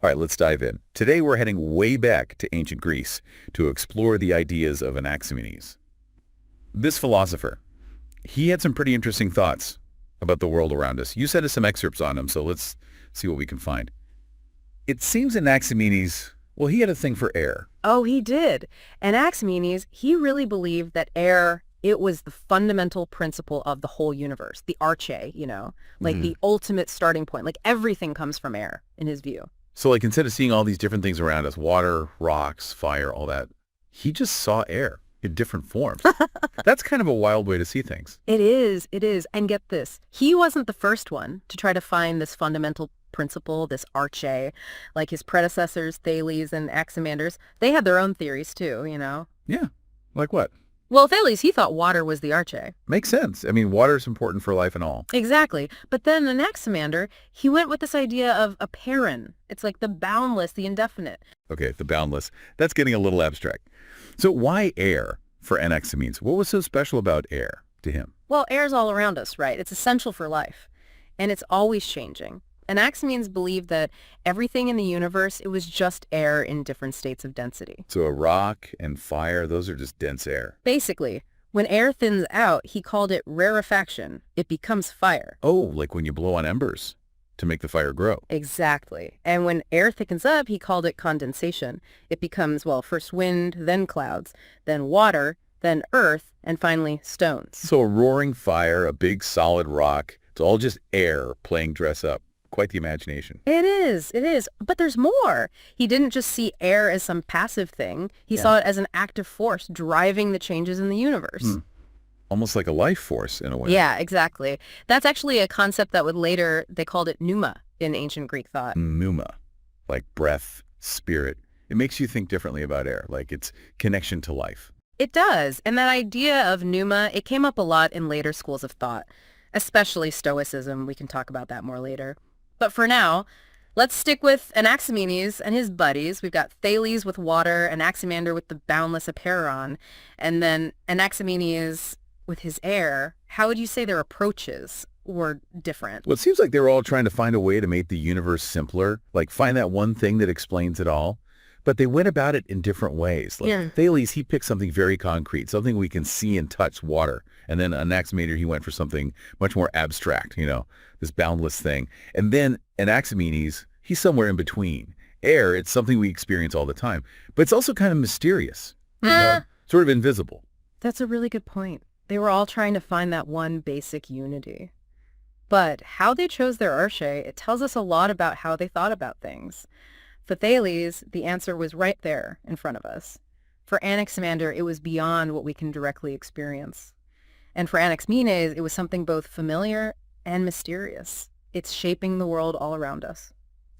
All right, let's dive in. Today we're heading way back to ancient Greece to explore the ideas of Anaximenes. This philosopher, he had some pretty interesting thoughts about the world around us. You sent us some excerpts on him, so let's see what we can find. It seems Anaximenes, well, he had a thing for air. Oh, he did. Anaximenes, he really believed that air, it was the fundamental principle of the whole universe, the arche, like the ultimate starting point. Like everything comes from air, in his view. So like instead of seeing all these different things around us, water, rocks, fire, all that, he just saw air in different forms. That's kind of a wild way to see things. It is. And get this, he wasn't the first one to try to find this fundamental principle, this arche. Like his predecessors, Thales and Anaximenes, they had their own theories too, Yeah. Like what? Well, Thales, he thought water was the arche. Makes sense. I mean, water is important for life and all. Exactly. But then Anaximander, he went with this idea of apeiron. It's like the boundless, the indefinite. Okay, the boundless. That's getting a little abstract. So why air for Anaximenes? What was so special about air to him? Well, air's all around us, right? It's essential for life. And it's always changing. Anaximenes believed that everything in the universe, it was just air in different states of density. So a rock and fire, those are just dense air. Basically, when air thins out, he called it rarefaction. It becomes fire. Oh, like when you blow on embers to make the fire grow. Exactly. And when air thickens up, he called it condensation. It becomes, well, first wind, then clouds, then water, then earth, and finally stones. So a roaring fire, a big solid rock, it's all just air playing dress up. Quite the imagination. It is. But there's more. He didn't just see air as some passive thing. He saw it as an active force driving the changes in the universe. Almost like a life force in a way. Yeah, exactly. That's actually a concept that would later, they called it pneuma in ancient Greek thought. Pneuma, like breath, spirit. It makes you think differently about air, like its connection to life. It does. And that idea of pneuma, it came up a lot in later schools of thought, especially Stoicism. We can talk about that more later. But for now, let's stick with Anaximenes and his buddies. We've got Thales with water, Anaximander with the boundless apeiron, and then Anaximenes with his air. How would you say their approaches were different? Well, it seems like they were all trying to find a way to make the universe simpler, like find that one thing that explains it all. But they went about it in different ways. Like Thales, he picked something very concrete, something we can see and touch, water. And then Anaximander, he went for something much more abstract, this boundless thing. And then Anaximenes, he's somewhere in between. Air, it's something we experience all the time. But it's also kind of mysterious, sort of invisible. That's a really good point. They were all trying to find that one basic unity. But how they chose their arche, it tells us a lot about how they thought about things. For Thales, the answer was right there in front of us. For Anaximander, it was beyond what we can directly experience. And for Anaximenes, it was something both familiar and mysterious. It's shaping the world all around us.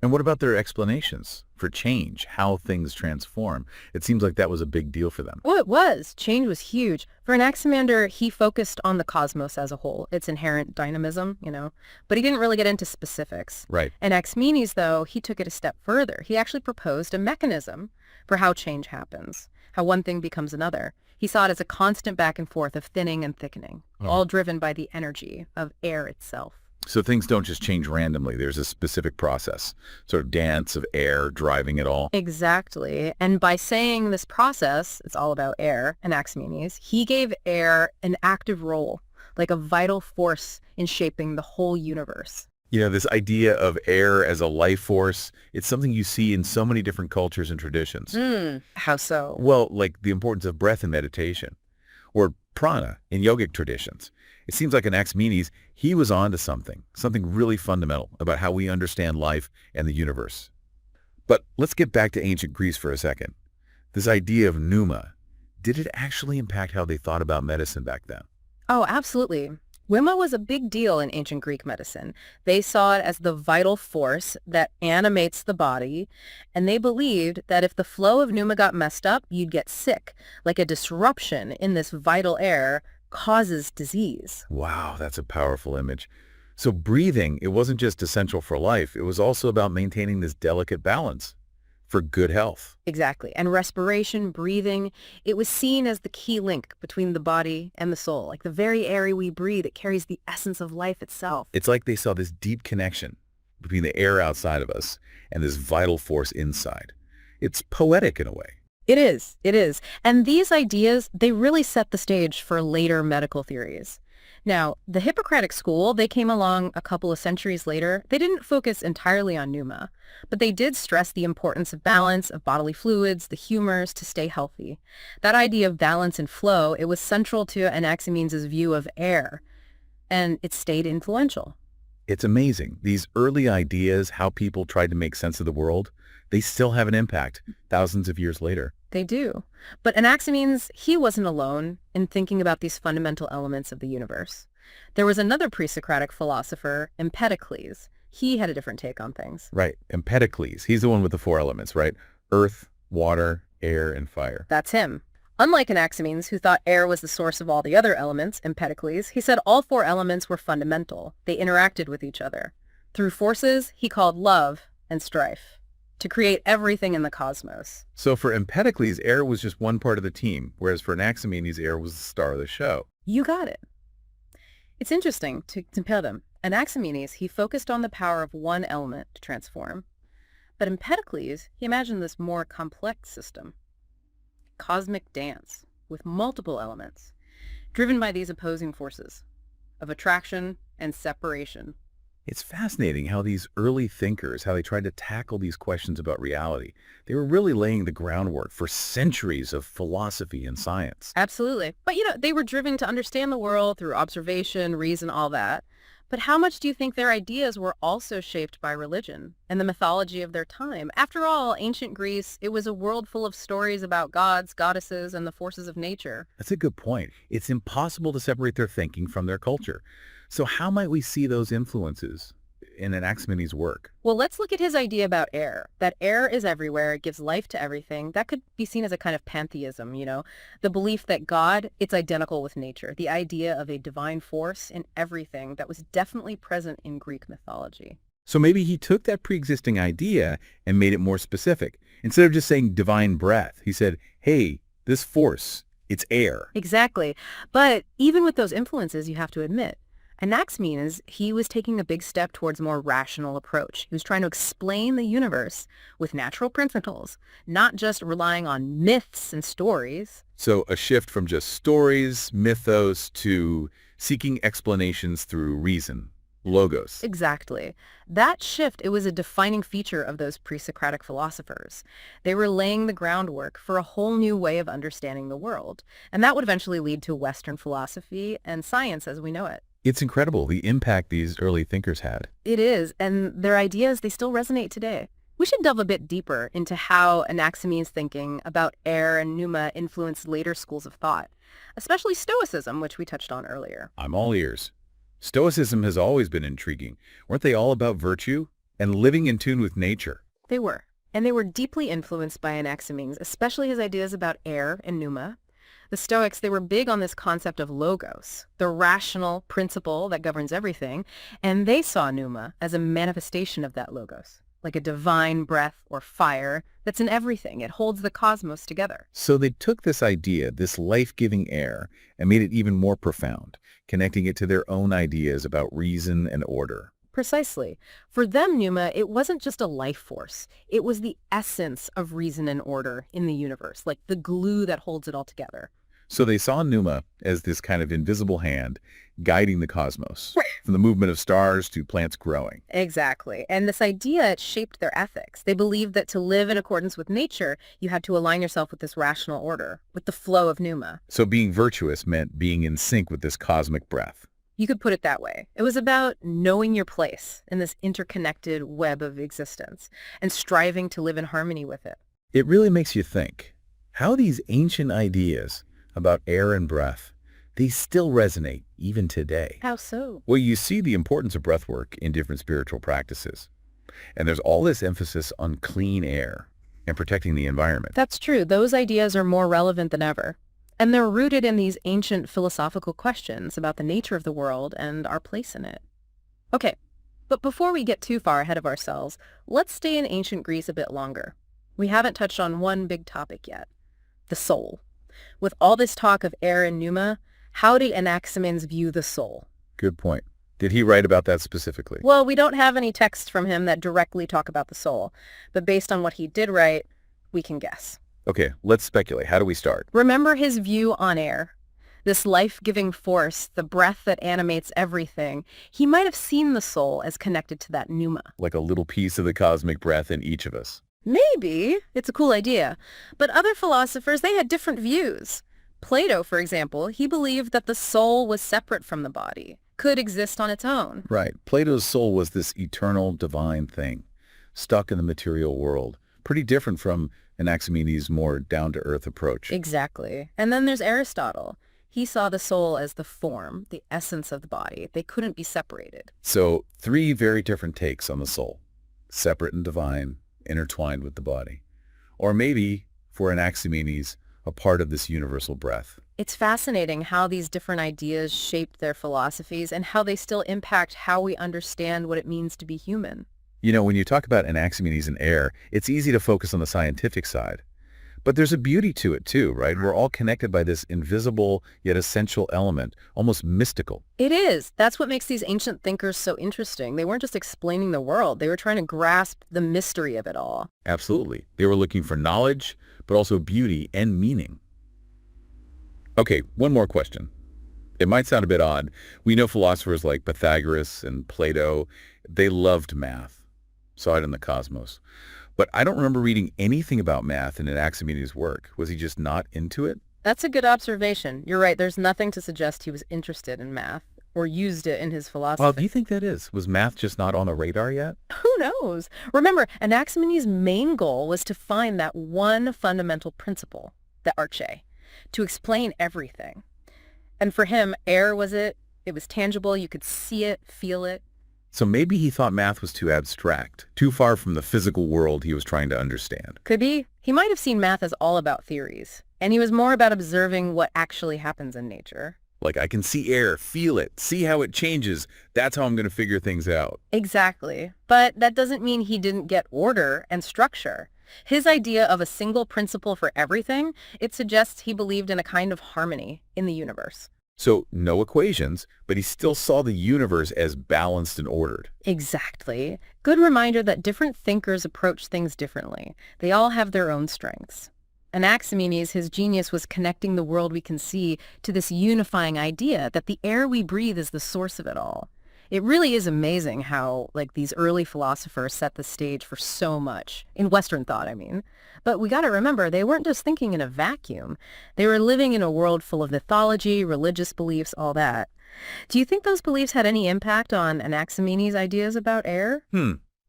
And what about their explanations for change, how things transform? It seems like that was a big deal for them. Well, it was. Change was huge. For Anaximander, he focused on the cosmos as a whole, its inherent dynamism, but he didn't really get into specifics. Right. And Anaximenes, though, he took it a step further. He actually proposed a mechanism for how change happens, how one thing becomes another. He saw it as a constant back and forth of thinning and thickening, all driven by the energy of air itself. So things don't just change randomly. There's a specific process, sort of dance of air driving it all. Exactly. And by saying this process, it's all about air, Anaximenes, he gave air an active role, like a vital force in shaping the whole universe. This idea of air as a life force, it's something you see in so many different cultures and traditions. How so? Well, like the importance of breath in meditation, or prana in yogic traditions. It seems like Anaximenes, he was onto something really fundamental about how we understand life and the universe. But let's get back to ancient Greece for a second. This idea of pneuma, did it actually impact how they thought about medicine back then? Oh, absolutely. Pneuma was a big deal in ancient Greek medicine. They saw it as the vital force that animates the body, and they believed that if the flow of pneuma got messed up, you'd get sick, like a disruption in this vital air causes disease. Wow, that's a powerful image. So breathing, it wasn't just essential for life, it was also about maintaining this delicate balance for good health. Exactly. And respiration, breathing, it was seen as the key link between the body and the soul. Like the very air we breathe, it carries the essence of life itself. It's like they saw this deep connection between the air outside of us and this vital force inside. It's poetic in a way. It is. It is. And these ideas, they really set the stage for later medical theories. Now, the Hippocratic school, they came along a couple of centuries later. They didn't focus entirely on pneuma, but they did stress the importance of balance of bodily fluids, the humors, to stay healthy. That idea of balance and flow, it was central to Anaximenes' view of air, and it stayed influential. It's amazing. These early ideas, how people tried to make sense of the world, they still have an impact thousands of years later. They do. But Anaximenes, he wasn't alone in thinking about these fundamental elements of the universe. There was another pre-Socratic philosopher, Empedocles. He had a different take on things. Right. Empedocles. He's the one with the four elements, right? Earth, water, air, and fire. That's him. Unlike Anaximenes, who thought air was the source of all the other elements, Empedocles, he said all four elements were fundamental. They interacted with each other. Through forces he called love and strife, to create everything in the cosmos. So for Empedocles, air was just one part of the team, whereas for Anaximenes, air was the star of the show. You got it. It's interesting to compare them. Anaximenes, he focused on the power of one element to transform. But Empedocles, he imagined this more complex system. Cosmic dance with multiple elements, driven by these opposing forces of attraction and separation. It's fascinating how these early thinkers, how they tried to tackle these questions about reality. They were really laying the groundwork for centuries of philosophy and science. Absolutely. But, they were driven to understand the world through observation, reason, all that. But how much do you think their ideas were also shaped by religion and the mythology of their time? After all, ancient Greece, it was a world full of stories about gods, goddesses, and the forces of nature. That's a good point. It's impossible to separate their thinking from their culture. So how might we see those influences in Anaximenes' work? Well, let's look at his idea about air, that air is everywhere, it gives life to everything. That could be seen as a kind of pantheism, the belief that God, it's identical with nature, the idea of a divine force in everything that was definitely present in Greek mythology. So maybe he took that pre-existing idea and made it more specific. Instead of just saying divine breath, he said, hey, this force, it's air. Exactly. But even with those influences, you have to admit, Anaximenes, he was taking a big step towards a more rational approach. He was trying to explain the universe with natural principles, not just relying on myths and stories. So a shift from just stories, mythos, to seeking explanations through reason, logos. Exactly. That shift, it was a defining feature of those pre-Socratic philosophers. They were laying the groundwork for a whole new way of understanding the world, and that would eventually lead to Western philosophy and science as we know it. It's incredible the impact these early thinkers had. It is, and their ideas, they still resonate today. We should delve a bit deeper into how Anaximenes' thinking about air and pneuma influenced later schools of thought, especially Stoicism, which we touched on earlier. I'm all ears. Stoicism has always been intriguing. Weren't they all about virtue and living in tune with nature? They were, and they were deeply influenced by Anaximenes, especially his ideas about air and pneuma. The Stoics, they were big on this concept of logos, the rational principle that governs everything, and they saw pneuma as a manifestation of that logos, like a divine breath or fire that's in everything. It holds the cosmos together. So they took this idea, this life-giving air, and made it even more profound, connecting it to their own ideas about reason and order. Precisely. For them, pneuma, it wasn't just a life force. It was the essence of reason and order in the universe, like the glue that holds it all together. So they saw pneuma as this kind of invisible hand guiding the cosmos, from the movement of stars to plants growing. Exactly. And this idea, it shaped their ethics. They believed that to live in accordance with nature, you had to align yourself with this rational order, with the flow of pneuma. So being virtuous meant being in sync with this cosmic breath. You could put it that way. It was about knowing your place in this interconnected web of existence and striving to live in harmony with it. It really makes you think how these ancient ideas about air and breath, they still resonate even today. How so? Well, you see the importance of breath work in different spiritual practices. And there's all this emphasis on clean air and protecting the environment. That's true. Those ideas are more relevant than ever. And they're rooted in these ancient philosophical questions about the nature of the world and our place in it. Okay, but before we get too far ahead of ourselves, let's stay in ancient Greece a bit longer. We haven't touched on one big topic yet, the soul. With all this talk of air and pneuma, how did Anaximenes view the soul? Good point. Did he write about that specifically? Well, we don't have any texts from him that directly talk about the soul, but based on what he did write, we can guess. Okay, let's speculate. How do we start? Remember his view on air, this life-giving force, the breath that animates everything. He might have seen the soul as connected to that pneuma. Like a little piece of the cosmic breath in each of us. Maybe. It's a cool idea. But other philosophers, they had different views. Plato, for example, he believed that the soul was separate from the body, could exist on its own. Right. Plato's soul was this eternal divine thing, stuck in the material world. Pretty different from Anaximenes' more down-to-earth approach. Exactly. And then there's Aristotle. He saw the soul as the form, the essence of the body. They couldn't be separated. So 3 very different takes on the soul. Separate and divine, intertwined with the body. Or maybe, for Anaximenes, a part of this universal breath. It's fascinating how these different ideas shaped their philosophies and how they still impact how we understand what it means to be human. You know, when you talk about Anaximenes and air, it's easy to focus on the scientific side. But there's a beauty to it too, right? We're all connected by this invisible yet essential element, almost mystical. It is. That's what makes these ancient thinkers so interesting. They weren't just explaining the world. They were trying to grasp the mystery of it all. Absolutely. They were looking for knowledge, but also beauty and meaning. Okay, one more question. It might sound a bit odd. We know philosophers like Pythagoras and Plato, they loved math, saw it in the cosmos. But I don't remember reading anything about math in Anaximenes' work. Was he just not into it? That's a good observation. You're right. There's nothing to suggest he was interested in math or used it in his philosophy. Well, do you think that is? Was math just not on the radar yet? Who knows? Remember, Anaximenes' main goal was to find that one fundamental principle, the arche, to explain everything. And for him, air was it. It was tangible. You could see it, feel it. So maybe he thought math was too abstract, too far from the physical world he was trying to understand. Could be. He might have seen math as all about theories, and he was more about observing what actually happens in nature. Like, I can see air, feel it, see how it changes. That's how I'm going to figure things out. Exactly. But that doesn't mean he didn't get order and structure. His idea of a single principle for everything, it suggests he believed in a kind of harmony in the universe. So no equations, but he still saw the universe as balanced and ordered. Exactly. Good reminder that different thinkers approach things differently. They all have their own strengths. Anaximenes, his genius was connecting the world we can see to this unifying idea that the air we breathe is the source of it all. It really is amazing how, these early philosophers set the stage for so much, in Western thought, I mean. But we got to remember, they weren't just thinking in a vacuum. They were living in a world full of mythology, religious beliefs, all that. Do you think those beliefs had any impact on Anaximenes' ideas about air?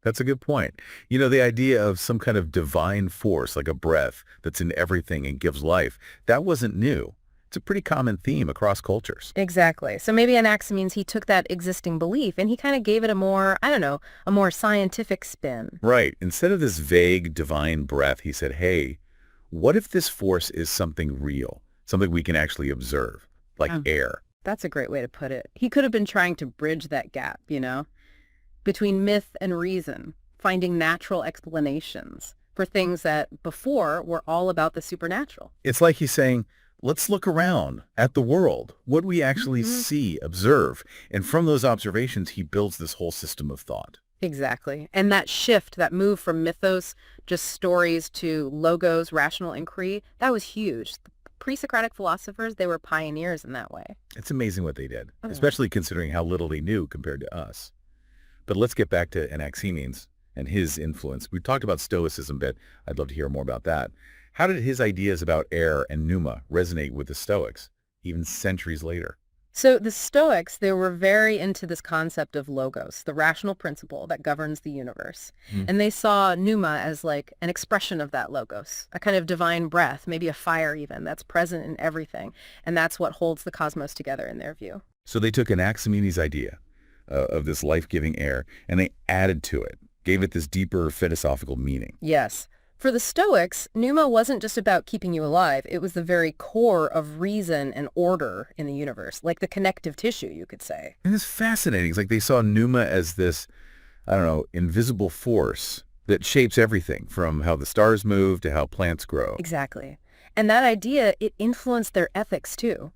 That's a good point. You know, the idea of some kind of divine force, like a breath that's in everything and gives life, that wasn't new. It's a pretty common theme across cultures. Exactly. So maybe Anaximenes, he took that existing belief and he kind of gave it a more, a more scientific spin. Right. Instead of this vague divine breath, he said, hey, what if this force is something real, something we can actually observe, like air? That's a great way to put it. He could have been trying to bridge that gap, between myth and reason, finding natural explanations for things that before were all about the supernatural. It's like he's saying, let's look around at the world, what we actually see, observe. And from those observations, he builds this whole system of thought. Exactly. And that shift, that move from mythos, just stories, to logos, rational inquiry, that was huge. The pre-Socratic philosophers, they were pioneers in that way. It's amazing what they did, especially considering how little they knew compared to us. But let's get back to Anaximenes and his influence. We talked about Stoicism a bit. I'd love to hear more about that. How did his ideas about air and pneuma resonate with the Stoics, even centuries later? So the Stoics, they were very into this concept of logos, the rational principle that governs the universe. And they saw pneuma as like an expression of that logos, a kind of divine breath, maybe a fire even, that's present in everything. And that's what holds the cosmos together in their view. So they took Anaximenes' idea of this life-giving air, and they added to it, gave it this deeper philosophical meaning. Yes. For the Stoics, pneuma wasn't just about keeping you alive. It was the very core of reason and order in the universe, like the connective tissue, you could say. And it's fascinating. It's like they saw pneuma as this, invisible force that shapes everything, from how the stars move to how plants grow. Exactly. And that idea, it influenced their ethics too.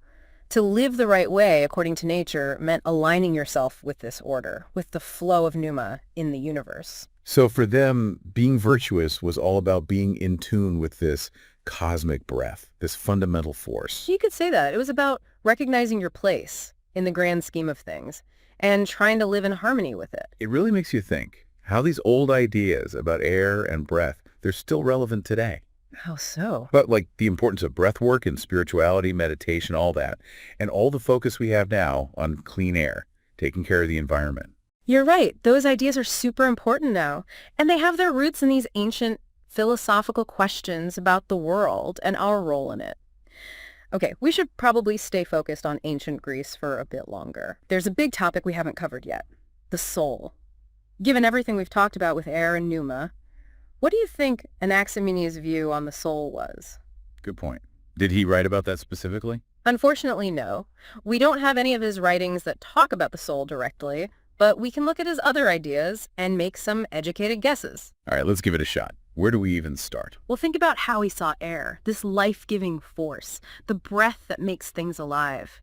To live the right way, according to nature, meant aligning yourself with this order, with the flow of pneuma in the universe. So for them, being virtuous was all about being in tune with this cosmic breath, this fundamental force. You could say that. It was about recognizing your place in the grand scheme of things and trying to live in harmony with it. It really makes you think how these old ideas about air and breath, they're still relevant today. How so? But like the importance of breath work and spirituality, meditation, all that, and all the focus we have now on clean air, taking care of the environment. You're right. Those ideas are super important now, and they have their roots in these ancient philosophical questions about the world and our role in it. Okay, we should probably stay focused on ancient Greece for a bit longer. There's a big topic we haven't covered yet, the soul. Given everything we've talked about with air and pneuma, what do you think Anaximenes' view on the soul was? Good point. Did he write about that specifically? Unfortunately, no. We don't have any of his writings that talk about the soul directly, but we can look at his other ideas and make some educated guesses. All right, let's give it a shot. Where do we even start? Well, think about how he saw air, this life-giving force, the breath that makes things alive.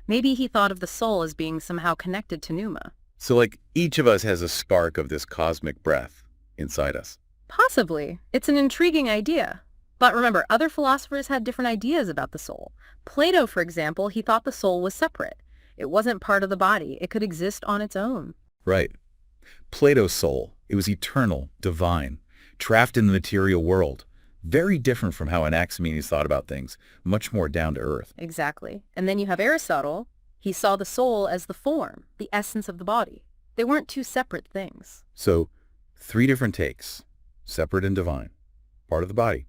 Maybe he thought of the soul as being somehow connected to pneuma. So like each of us has a spark of this cosmic breath inside us. Possibly. It's an intriguing idea. But remember, other philosophers had different ideas about the soul. Plato, for example, he thought the soul was separate. It wasn't part of the body. It could exist on its own. Right. Plato's soul, it was eternal, divine, trapped in the material world. Very different from how Anaximenes thought about things, much more down to earth. Exactly. And then you have Aristotle. He saw the soul as the form, the essence of the body. They weren't two separate things. So, 3 different takes. Separate and divine, part of the body.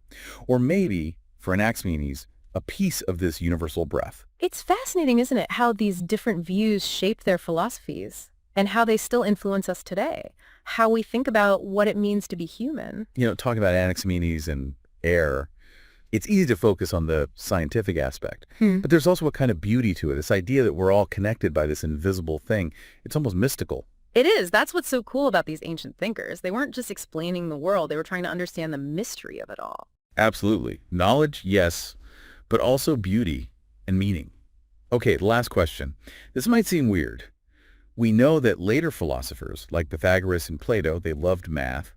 Or maybe, for Anaximenes, a piece of this universal breath. It's fascinating, isn't it, how these different views shape their philosophies and how they still influence us today, how we think about what it means to be human. You know, talking about Anaximenes and air, it's easy to focus on the scientific aspect, but there's also a kind of beauty to it, this idea that we're all connected by this invisible thing. It's almost mystical. It is. That's what's so cool about these ancient thinkers. They weren't just explaining the world. They were trying to understand the mystery of it all. Absolutely. Knowledge, yes, but also beauty and meaning. Okay, the last question. This might seem weird. We know that later philosophers, like Pythagoras and Plato, they loved math,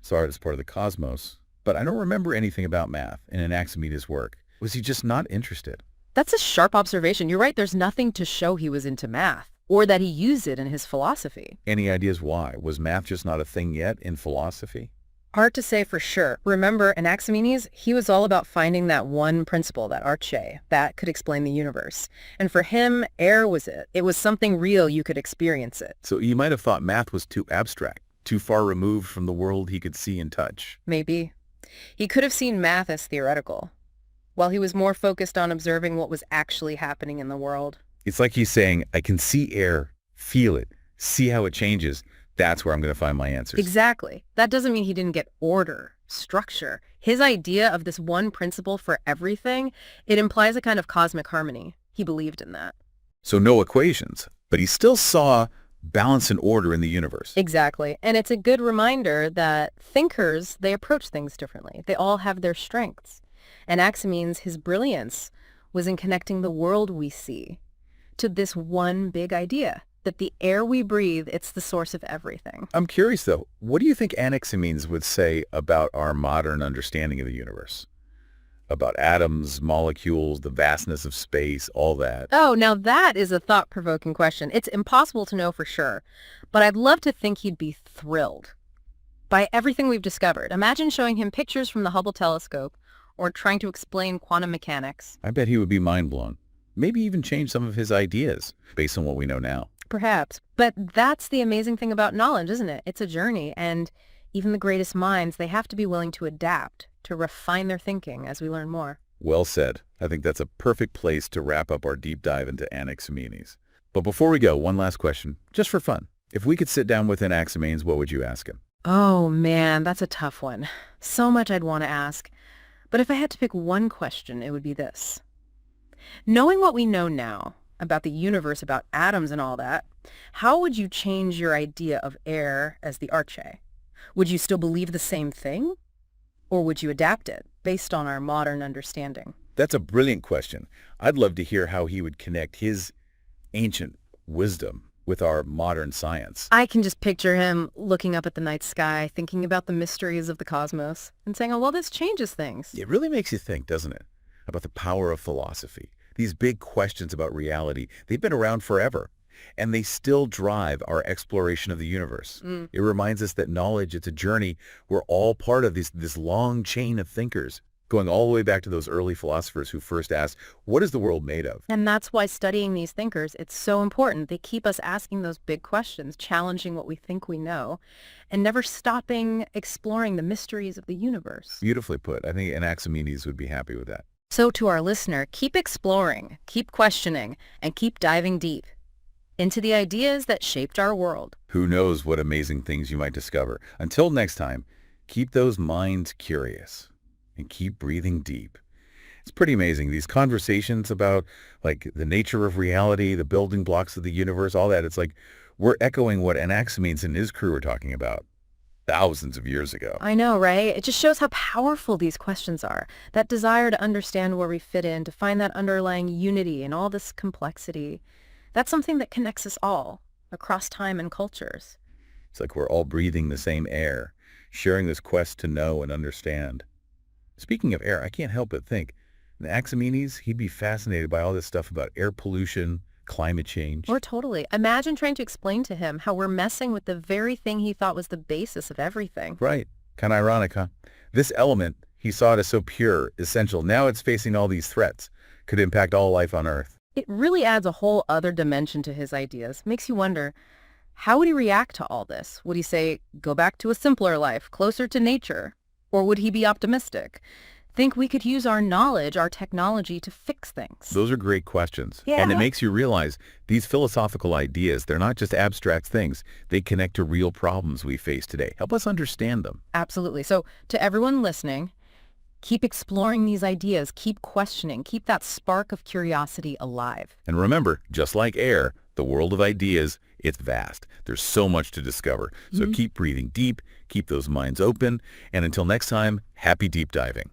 saw it as part of the cosmos, but I don't remember anything about math in Anaximenes' work. Was he just not interested? That's a sharp observation. You're right. There's nothing to show he was into math or that he used it in his philosophy. Any ideas why? Was math just not a thing yet in philosophy? Hard to say for sure. Remember, Anaximenes, he was all about finding that one principle, that arche, that could explain the universe. And for him, air was it. It was something real, you could experience it. So you might have thought math was too abstract, too far removed from the world he could see and touch. Maybe. He could have seen math as theoretical, while he was more focused on observing what was actually happening in the world. It's like he's saying, I can see air, feel it, see how it changes. That's where I'm going to find my answers. Exactly. That doesn't mean he didn't get order, structure. His idea of this one principle for everything, it implies a kind of cosmic harmony. He believed in that. So no equations, but he still saw balance and order in the universe. Exactly. And it's a good reminder that thinkers, they approach things differently. They all have their strengths. And Anaximenes, his brilliance was in connecting the world we see to this one big idea, that the air we breathe, it's the source of everything. I'm curious, though, what do you think Anaximenes would say about our modern understanding of the universe? About atoms, molecules, the vastness of space, all that. Oh, now that is a thought-provoking question. It's impossible to know for sure, but I'd love to think he'd be thrilled by everything we've discovered. Imagine showing him pictures from the Hubble telescope or trying to explain quantum mechanics. I bet he would be mind-blown. Maybe even change some of his ideas based on what we know now. Perhaps. But that's the amazing thing about knowledge, isn't it? It's a journey, and even the greatest minds, they have to be willing to adapt, to refine their thinking as we learn more. Well said. I think that's a perfect place to wrap up our deep dive into Anaximenes. But before we go, one last question, just for fun. If we could sit down with Anaximenes, what would you ask him? Oh, man, that's a tough one. So much I'd want to ask. But if I had to pick one question, it would be this. Knowing what we know now about the universe, about atoms and all that, how would you change your idea of air as the arche? Would you still believe the same thing? Or would you adapt it based on our modern understanding? That's a brilliant question. I'd love to hear how he would connect his ancient wisdom with our modern science. I can just picture him looking up at the night sky, thinking about the mysteries of the cosmos, and saying, oh, well, this changes things. It really makes you think, doesn't it, about the power of philosophy. These big questions about reality, they've been around forever, and they still drive our exploration of the universe. It reminds us that knowledge, it's a journey. We're all part of this long chain of thinkers, going all the way back to those early philosophers who first asked, what is the world made of? And that's why studying these thinkers, it's so important. They keep us asking those big questions, challenging what we think we know, and never stopping exploring the mysteries of the universe. Beautifully put. I think Anaximenes would be happy with that. So to our listener, keep exploring, keep questioning, and keep diving deep into the ideas that shaped our world. Who knows what amazing things you might discover. Until next time, keep those minds curious and keep breathing deep. It's pretty amazing. These conversations about like the nature of reality, the building blocks of the universe, all that. It's like we're echoing what Anaximenes and his crew were talking about thousands of years ago. I know, right? It just shows how powerful these questions are. That desire to understand where we fit in, to find that underlying unity in all this complexity. That's something that connects us all across time and cultures. It's like we're all breathing the same air, sharing this quest to know and understand. Speaking of air, I can't help but think, Anaximenes, he'd be fascinated by all this stuff about air pollution, climate change. Or totally. Imagine trying to explain to him how we're messing with the very thing he thought was the basis of everything. Right. Kind of ironic, huh? This element, he saw it as so pure, essential. Now it's facing all these threats. Could impact all life on Earth. It really adds a whole other dimension to his ideas. Makes you wonder, how would he react to all this? Would he say, go back to a simpler life, closer to nature? Or would he be optimistic? Think we could use our knowledge, our technology to fix things? Those are great questions. Yeah. And it makes you realize these philosophical ideas, they're not just abstract things. They connect to real problems we face today. Help us understand them. Absolutely. So to everyone listening, keep exploring these ideas, keep questioning, keep that spark of curiosity alive. And remember, just like air, the world of ideas, it's vast. There's so much to discover. So keep breathing deep, keep those minds open, and until next time, happy deep diving.